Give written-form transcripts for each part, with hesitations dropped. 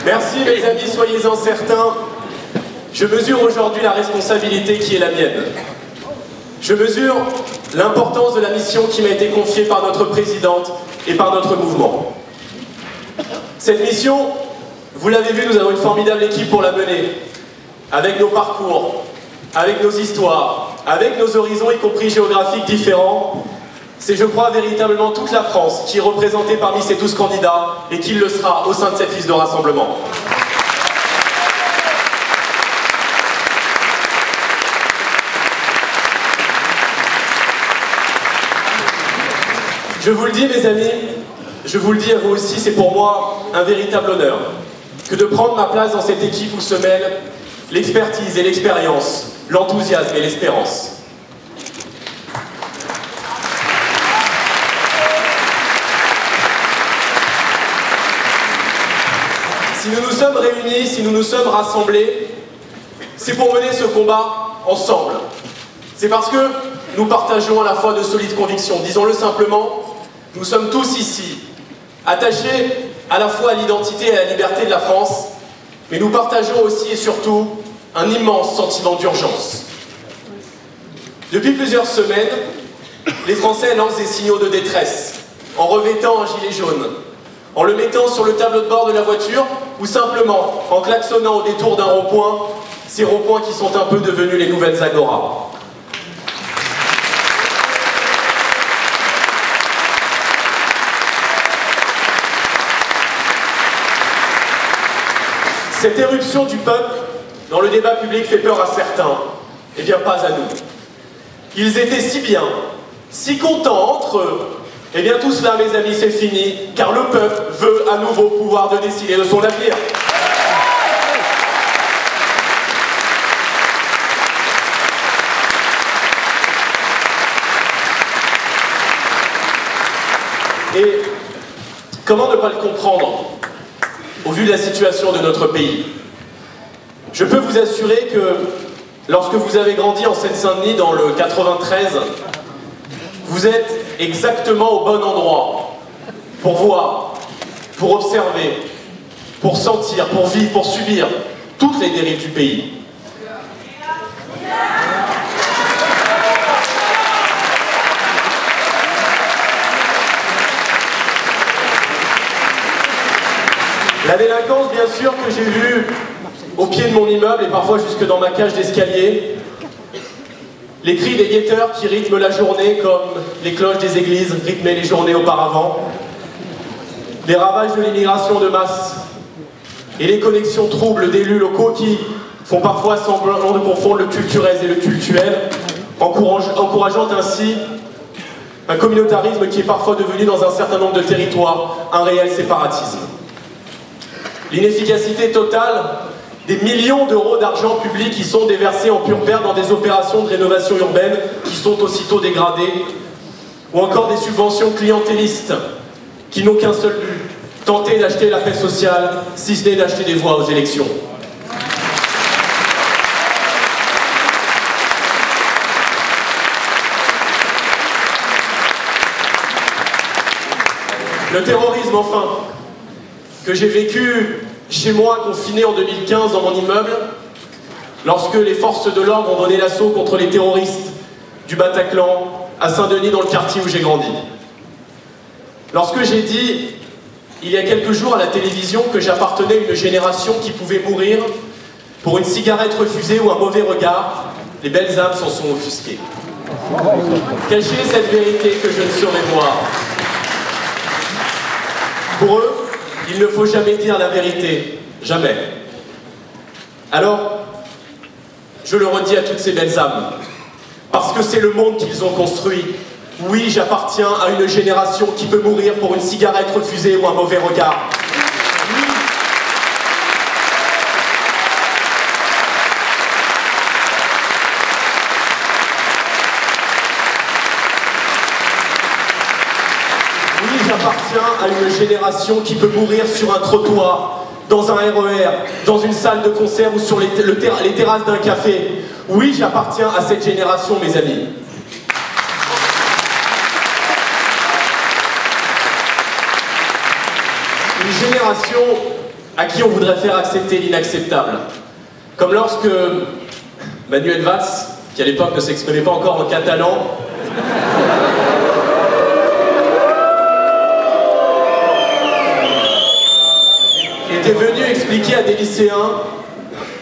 Merci mes amis, soyez-en certains. Je mesure aujourd'hui la responsabilité qui est la mienne. Je mesure l'importance de la mission qui m'a été confiée par notre présidente et par notre mouvement. Cette mission, vous l'avez vu, nous avons une formidable équipe pour la mener. Avec nos parcours, avec nos histoires, avec nos horizons, y compris géographiques différents. C'est, je crois, véritablement toute la France qui est représentée parmi ces 12 candidats et qui le sera au sein de cette liste de rassemblement. Je vous le dis, mes amis, je vous le dis à vous aussi, c'est pour moi un véritable honneur que de prendre ma place dans cette équipe où se mêlent l'expertise et l'expérience, l'enthousiasme et l'espérance. Si nous nous sommes réunis, si nous nous sommes rassemblés, c'est pour mener ce combat ensemble. C'est parce que nous partageons à la fois de solides convictions. Disons-le simplement, nous sommes tous ici, attachés à la fois à l'identité et à la liberté de la France, mais nous partageons aussi et surtout un immense sentiment d'urgence. Depuis plusieurs semaines, les Français lancent des signaux de détresse, en revêtant un gilet jaune, en le mettant sur le tableau de bord de la voiture, ou simplement en klaxonnant au détour d'un rond-point, ces ronds-points qui sont un peu devenus les nouvelles agoras. Cette éruption du peuple dans le débat public fait peur à certains, et bien pas à nous. Ils étaient si bien, si contents entre eux. Eh bien tout cela, mes amis, c'est fini, car le peuple veut à nouveau pouvoir de décider de son avenir. Et comment ne pas le comprendre au vu de la situation de notre pays? Je peux vous assurer que lorsque vous avez grandi en Seine-Saint-Denis dans le 93, vous êtes exactement au bon endroit pour voir, pour observer, pour sentir, pour vivre, pour subir toutes les dérives du pays. La délinquance, bien sûr, que j'ai vue au pied de mon immeuble et parfois jusque dans ma cage d'escalier. Les cris des guetteurs qui rythment la journée comme les cloches des églises rythmaient les journées auparavant. Les ravages de l'immigration de masse et les connexions troubles d'élus locaux qui font parfois semblant de confondre le culturel et le cultuel, encourageant ainsi un communautarisme qui est parfois devenu dans un certain nombre de territoires un réel séparatisme. L'inefficacité totale des millions d'euros d'argent public qui sont déversés en pure perte dans des opérations de rénovation urbaine qui sont aussitôt dégradées, ou encore des subventions clientélistes qui n'ont qu'un seul but, tenter d'acheter la paix sociale, si ce n'est d'acheter des voix aux élections. Le terrorisme, enfin, que j'ai vécu chez moi, confiné en 2015 dans mon immeuble, lorsque les forces de l'ordre ont donné l'assaut contre les terroristes du Bataclan à Saint-Denis, dans le quartier où j'ai grandi. Lorsque j'ai dit, il y a quelques jours à la télévision, que j'appartenais à une génération qui pouvait mourir pour une cigarette refusée ou un mauvais regard, les belles âmes s'en sont offusquées. Cachez cette vérité que je ne saurais voir. Pour eux, il ne faut jamais dire la vérité, jamais. Alors, je le redis à toutes ces belles âmes, parce que c'est le monde qu'ils ont construit. Oui, j'appartiens à une génération qui peut mourir pour une cigarette refusée ou un mauvais regard. J'appartiens à une génération qui peut mourir sur un trottoir, dans un RER, dans une salle de concert ou sur les terrasses d'un café. Oui, j'appartiens à cette génération, mes amis. Une génération à qui on voudrait faire accepter l'inacceptable. Comme lorsque Manuel Valls, qui à l'époque ne s'exprimait pas encore en catalan, était venu expliquer à des lycéens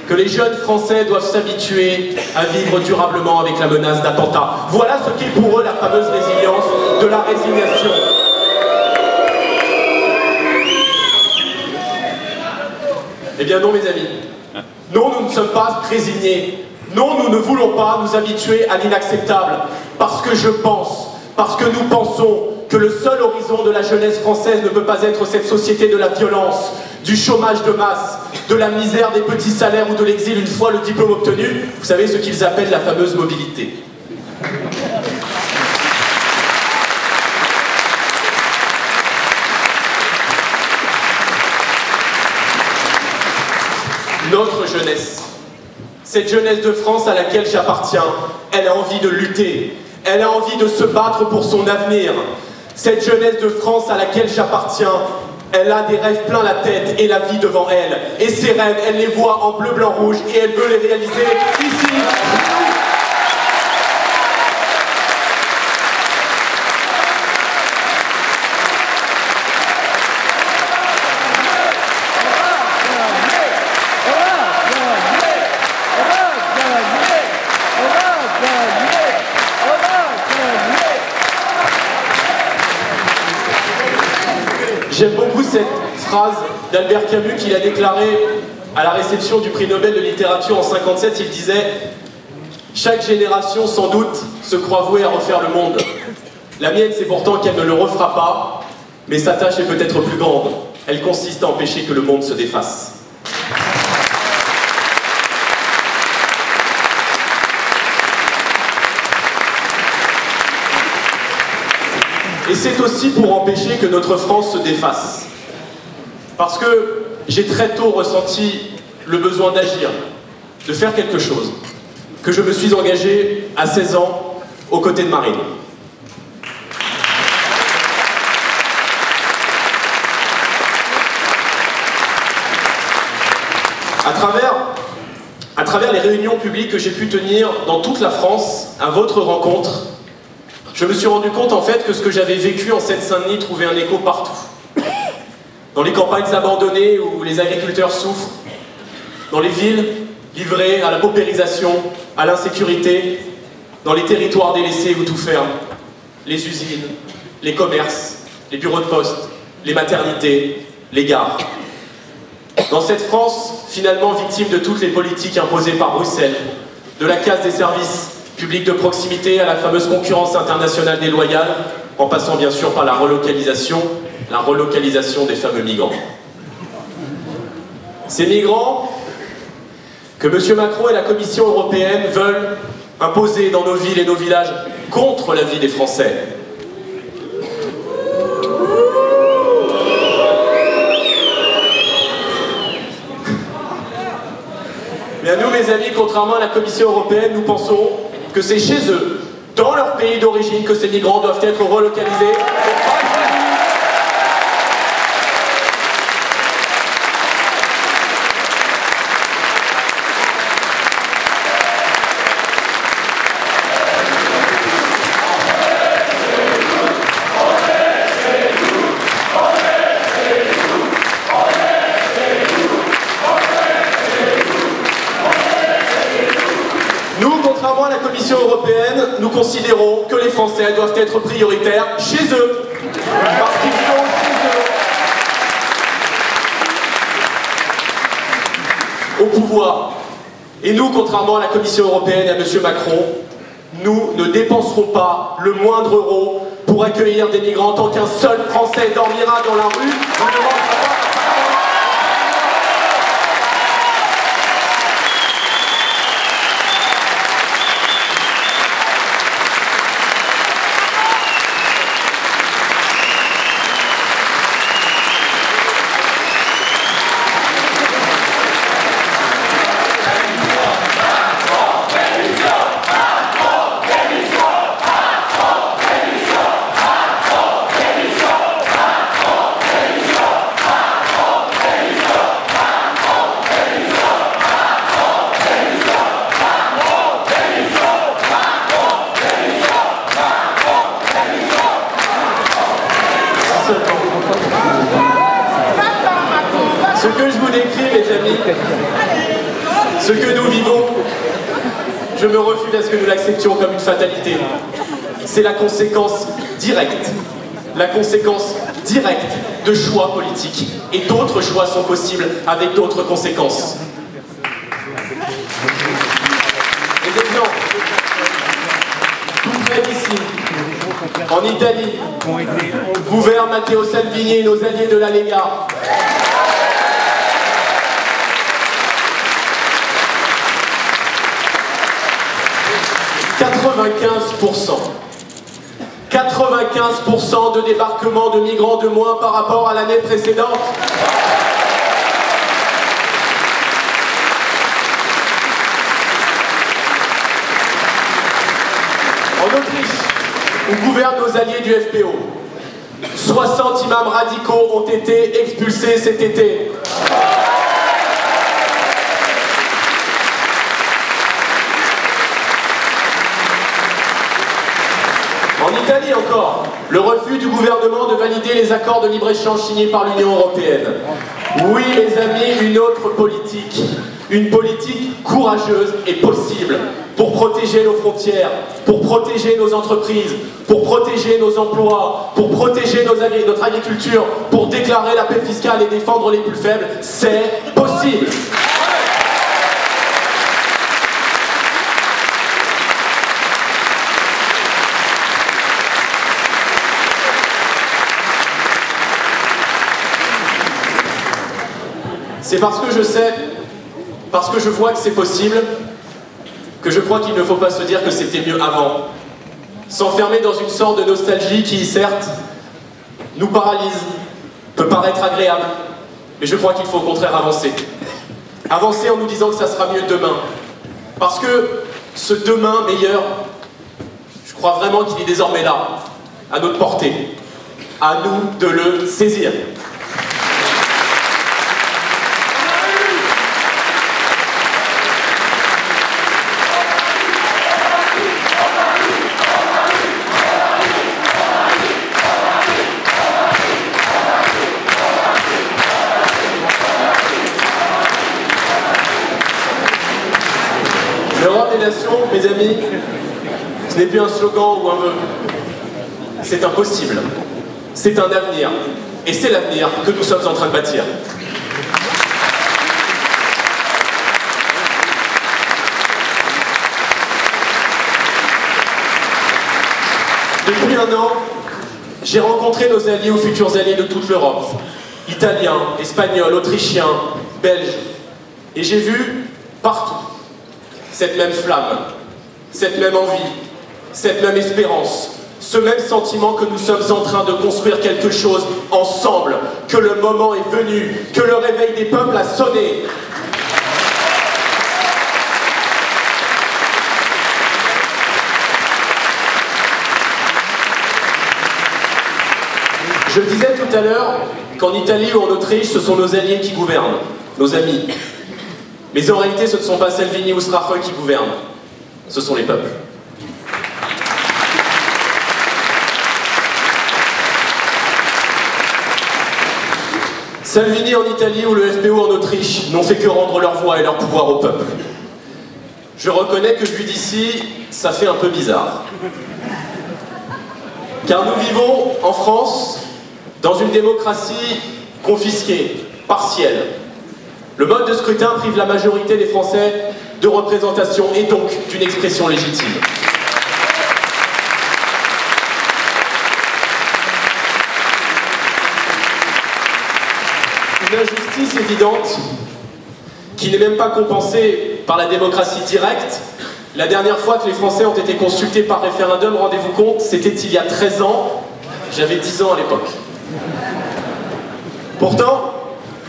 que les jeunes Français doivent s'habituer à vivre durablement avec la menace d'attentat. Voilà ce qu'est pour eux la fameuse résilience de la résignation. Eh bien non, mes amis. Non, nous ne sommes pas résignés. Non, nous ne voulons pas nous habituer à l'inacceptable. Parce que je pense, parce que nous pensons que le seul horizon de la jeunesse française ne peut pas être cette société de la violence, du chômage de masse, de la misère des petits salaires ou de l'exil une fois le diplôme obtenu. Vous savez ce qu'ils appellent la fameuse mobilité. Notre jeunesse, cette jeunesse de France à laquelle j'appartiens, elle a envie de lutter, elle a envie de se battre pour son avenir. Cette jeunesse de France à laquelle j'appartiens, elle a des rêves plein la tête et la vie devant elle. Et ces rêves, elle les voit en bleu, blanc, rouge et elle veut les réaliser ici. J'aime beaucoup cette phrase d'Albert Camus qu'il a déclarée à la réception du prix Nobel de littérature en 1957. Il disait « Chaque génération, sans doute, se croit vouée à refaire le monde. La mienne, c'est pourtant qu'elle ne le refera pas, mais sa tâche est peut-être plus grande. Elle consiste à empêcher que le monde se défasse. » Et c'est aussi pour empêcher que notre France se défasse. Parce que j'ai très tôt ressenti le besoin d'agir, de faire quelque chose, que je me suis engagé à 16 ans aux côtés de Marine. À travers les réunions publiques que j'ai pu tenir dans toute la France, à votre rencontre, je me suis rendu compte en fait que ce que j'avais vécu en Seine-Saint-Denis trouvait un écho partout. Dans les campagnes abandonnées où les agriculteurs souffrent, dans les villes livrées à la paupérisation, à l'insécurité, dans les territoires délaissés où tout ferme, les usines, les commerces, les bureaux de poste, les maternités, les gares. Dans cette France, finalement victime de toutes les politiques imposées par Bruxelles, de la casse des services public de proximité à la fameuse concurrence internationale déloyale, en passant bien sûr par la relocalisation des fameux migrants. Ces migrants que M. Macron et la Commission européenne veulent imposer dans nos villes et nos villages contre la vie des Français. Mais à nous, mes amis, contrairement à la Commission européenne, nous pensons que c'est chez eux, dans leur pays d'origine, que ces migrants doivent être relocalisés. Contrairement à la Commission européenne, nous considérons que les Français doivent être prioritaires chez eux. Parce qu'ils sont chez eux. Au pouvoir. Et nous, contrairement à la Commission européenne et à M. Macron, nous ne dépenserons pas le moindre euro pour accueillir des migrants tant qu'un seul Français dormira dans la rue. Ce que je vous décris, mes amis, ce que nous vivons, je me refuse à ce que nous l'acceptions comme une fatalité. C'est la conséquence directe de choix politiques. Et d'autres choix sont possibles avec d'autres conséquences. Les exemples, tout près d'ici, en Italie, gouverne Matteo Salvini et nos alliés de la Lega. « 95% de débarquement de migrants de moins par rapport à l'année précédente. En Autriche, où gouvernent nos alliés du FPO, 60 imams radicaux ont été expulsés cet été. En Italie encore, le refus du gouvernement de valider les accords de libre-échange signés par l'Union européenne. Oui, mes amis, une autre politique. Une politique courageuse et possible pour protéger nos frontières, pour protéger nos entreprises, pour protéger nos emplois, pour protéger notre agriculture, pour déclarer la paix fiscale et défendre les plus faibles. C'est possible. C'est parce que je sais, parce que je vois que c'est possible, que je crois qu'il ne faut pas se dire que c'était mieux avant. S'enfermer dans une sorte de nostalgie qui, certes, nous paralyse, peut paraître agréable, mais je crois qu'il faut au contraire avancer. Avancer en nous disant que ça sera mieux demain. Parce que ce demain meilleur, je crois vraiment qu'il est désormais là, à notre portée. À nous de le saisir. L'Europe des nations, mes amis, ce n'est plus un slogan ou un vœu. C'est impossible. C'est un avenir. Et c'est l'avenir que nous sommes en train de bâtir. Depuis un an, j'ai rencontré nos alliés ou futurs alliés de toute l'Europe. Italiens, Espagnols, Autrichiens, Belges. Et j'ai vu partout cette même flamme, cette même envie, cette même espérance, ce même sentiment que nous sommes en train de construire quelque chose ensemble, que le moment est venu, que le réveil des peuples a sonné. Je disais tout à l'heure qu'en Italie ou en Autriche, ce sont nos alliés qui gouvernent, nos amis. Mais en réalité, ce ne sont pas Salvini ou Strache qui gouvernent, ce sont les peuples. Salvini en Italie ou le FPO en Autriche n'ont fait que rendre leur voix et leur pouvoir au peuple. Je reconnais que vu d'ici, ça fait un peu bizarre. Car nous vivons en France dans une démocratie confisquée, partielle. Le mode de scrutin prive la majorité des Français de représentation et donc d'une expression légitime. Une injustice évidente qui n'est même pas compensée par la démocratie directe. La dernière fois que les Français ont été consultés par référendum, rendez-vous compte, c'était il y a 13 ans, j'avais 10 ans à l'époque. Pourtant,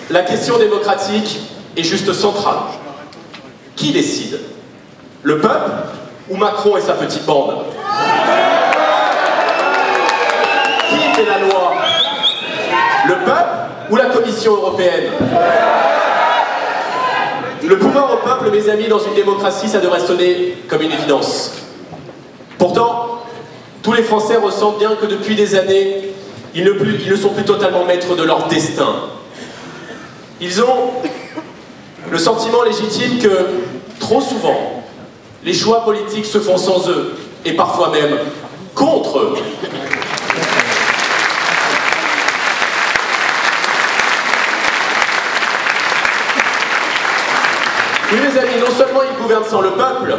la question démocratique est juste centrale. Qui décide? Le peuple ou Macron et sa petite bande? Qui fait la loi? Le peuple ou la Commission européenne? Le pouvoir au peuple, mes amis, dans une démocratie, ça devrait sonner comme une évidence. Pourtant, tous les Français ressentent bien que depuis des années, ils ne sont plus totalement maîtres de leur destin. Ils ont le sentiment légitime que, trop souvent, les choix politiques se font sans eux, et parfois même contre eux. Oui, mes amis, non seulement ils gouvernent sans le peuple,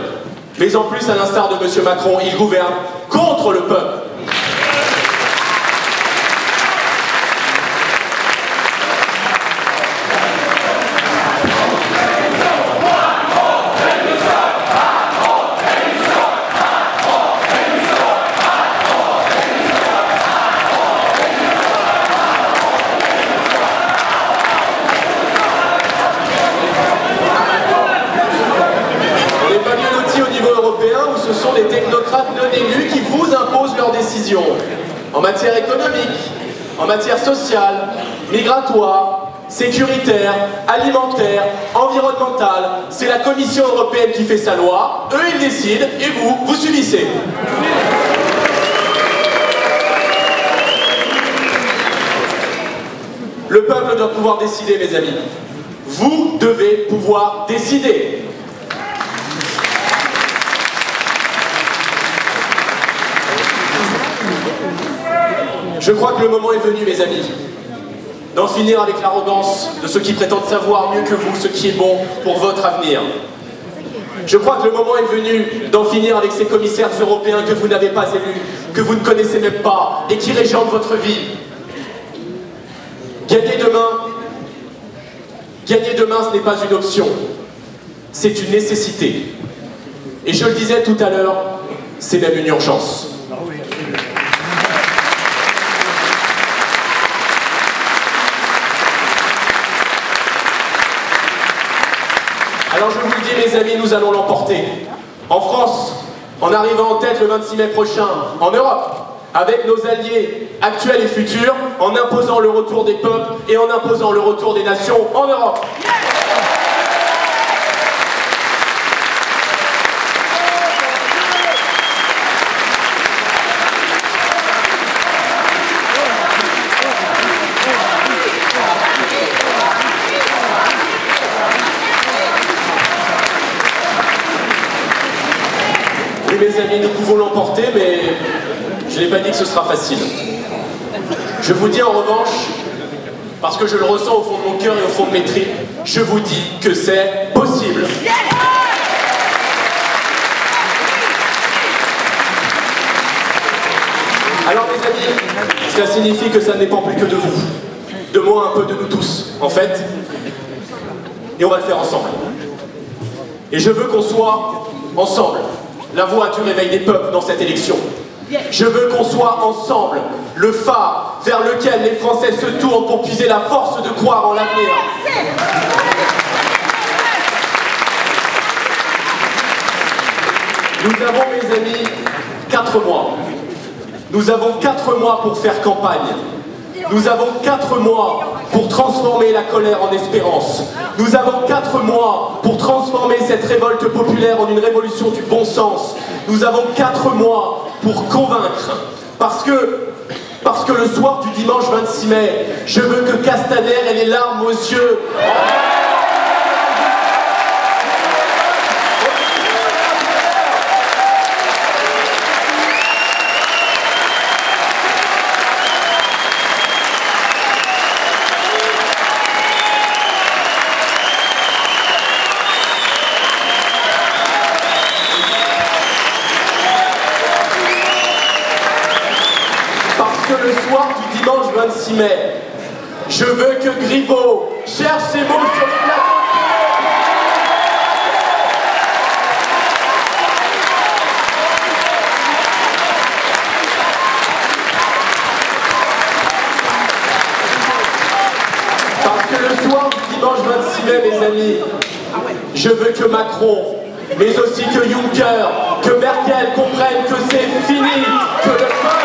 mais en plus, à l'instar de M. Macron, ils gouvernent contre le peuple. Ce sont des technocrates non élus qui vous imposent leurs décisions en matière économique, en matière sociale, migratoire, sécuritaire, alimentaire, environnementale. C'est la Commission européenne qui fait sa loi, eux ils décident et vous subissez. Le peuple doit pouvoir décider, mes amis. Vous devez pouvoir décider. Je crois que le moment est venu, mes amis, d'en finir avec l'arrogance de ceux qui prétendent savoir mieux que vous ce qui est bon pour votre avenir. Je crois que le moment est venu d'en finir avec ces commissaires européens que vous n'avez pas élus, que vous ne connaissez même pas et qui régent votre vie. Gagner demain, ce n'est pas une option, c'est une nécessité. Et je le disais tout à l'heure, c'est même une urgence. Alors je vous le dis, mes amis, nous allons l'emporter. En France, en arrivant en tête le 26 mai prochain, en Europe, avec nos alliés actuels et futurs, en imposant le retour des peuples et en imposant le retour des nations en Europe. Mes amis, nous pouvons l'emporter, mais je n'ai pas dit que ce sera facile. Je vous dis en revanche, parce que je le ressens au fond de mon cœur et au fond de mes tripes, je vous dis que c'est possible. Alors mes amis, cela signifie que ça ne dépend plus que de vous, de moi, un peu de nous tous, en fait, et on va le faire ensemble. Et je veux qu'on soit ensemble la voix du réveil des peuples dans cette élection. Je veux qu'on soit ensemble le phare vers lequel les Français se tournent pour puiser la force de croire en l'avenir. Nous avons, mes amis, 4 mois. Nous avons 4 mois pour faire campagne. Nous avons 4 mois pour transformer la colère en espérance. Nous avons 4 mois pour transformer cette révolte populaire en une révolution du bon sens. Nous avons 4 mois pour convaincre. Parce que le soir du dimanche 26 mai, je veux que Castaner ait les larmes aux yeux. Le soir du dimanche 26 mai, je veux que Griveaux cherche ses mots sur les plateaux. Parce que le soir du dimanche 26 mai, mes amis, je veux que Macron, mais aussi que Juncker, que Merkel comprennent que c'est fini, que le peuple...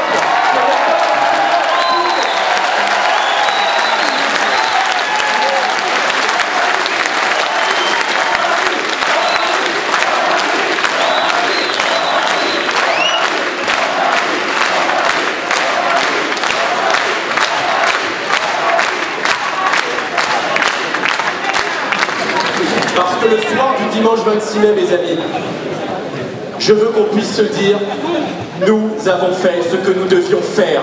Parce que le soir du dimanche 26 mai, mes amis, je veux qu'on puisse se dire, nous avons fait ce que nous devions faire.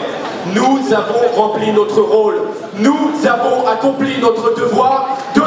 Nous avons rempli notre rôle. Nous avons accompli notre devoir de